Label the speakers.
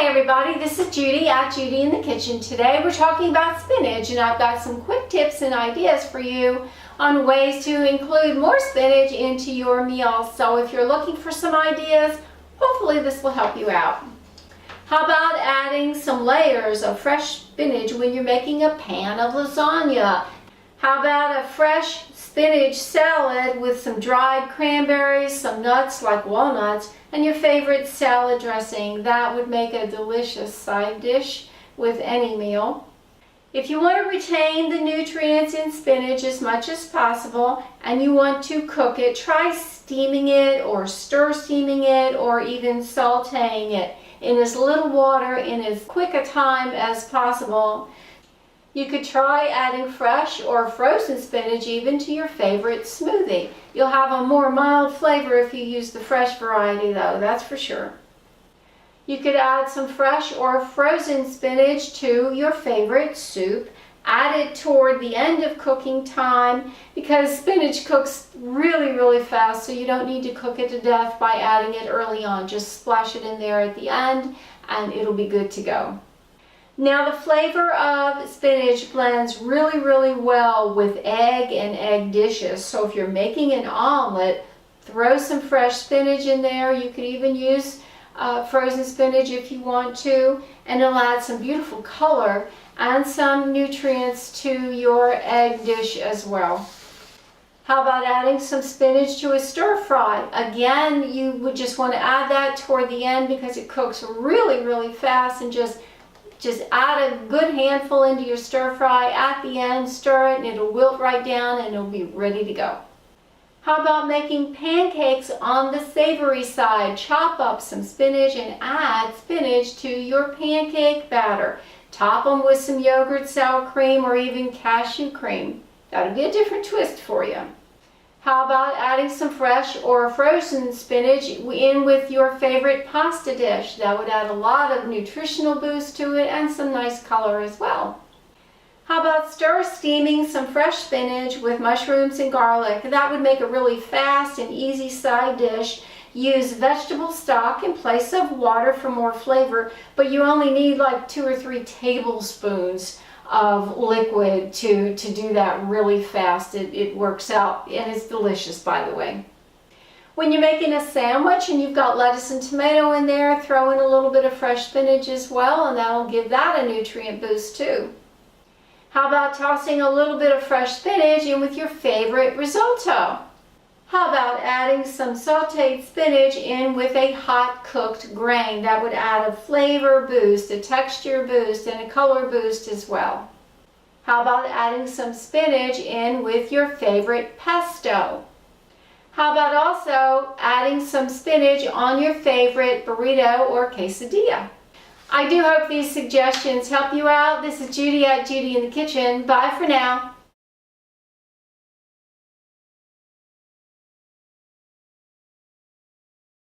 Speaker 1: Hi everybody, this is Judy at Judy in the Kitchen. Today we're talking about spinach, and I've got some quick tips and ideas for you on ways to include more spinach into your meals. So if you're looking for some ideas, hopefully this will help you out. How about adding some layers of fresh spinach when you're making a pan of lasagna? How about a fresh spinach salad with some dried cranberries, some nuts like walnuts, and your favorite salad dressing? That would make a delicious side dish with any meal. If you want to retain the nutrients in spinach as much as possible and you want to cook it, try steaming it or stir steaming it or even sauteing it in as little water in as quick a time as possible. You could try adding fresh or frozen spinach even to your favorite smoothie. You'll have a more mild flavor if you use the fresh variety though, that's for sure. You could add some fresh or frozen spinach to your favorite soup. Add it toward the end of cooking time because spinach cooks really fast, so you don't need to cook it to death by adding it early on. Just splash it in there at the end and it'll be good to go. Now the flavor of spinach blends really well with egg and egg dishes. So if you're making an omelet, throw some fresh spinach in there. You could even use frozen spinach if you want to, and it'll add some beautiful color and some nutrients to your egg dish as well. How about adding some spinach to a stir fry? Again, you would just want to add that toward the end because it cooks really fast, and just add a good handful into your stir fry at the end, stir it, and it'll wilt right down and it'll be ready to go. How about making pancakes on the savory side? Chop up some spinach and add spinach to your pancake batter. Top them with some yogurt, sour cream, or even cashew cream. That'll be a different twist for you. How about adding some fresh or frozen spinach in with your favorite pasta dish? That would add a lot of nutritional boost to it and some nice color as well. How about stir steaming some fresh spinach with mushrooms and garlic? That would make a really fast and easy side dish. Use vegetable stock in place of water for more flavor, but you only need like 2 or 3 tablespoons of liquid to do that really fast. It works out, and it's delicious, by the way. When you're making a sandwich and you've got lettuce and tomato in there, throw in a little bit of fresh spinach as well, and that'll give that a nutrient boost too. How about tossing a little bit of fresh spinach in with your favorite risotto? How about adding some sauteed spinach in with a hot cooked grain? That would add a flavor boost, a texture boost, and a color boost as well. How about adding some spinach in with your favorite pesto? How about also adding some spinach on your favorite burrito or quesadilla? I do hope these suggestions help you out. This is Judy at Judy in the Kitchen. Bye for now.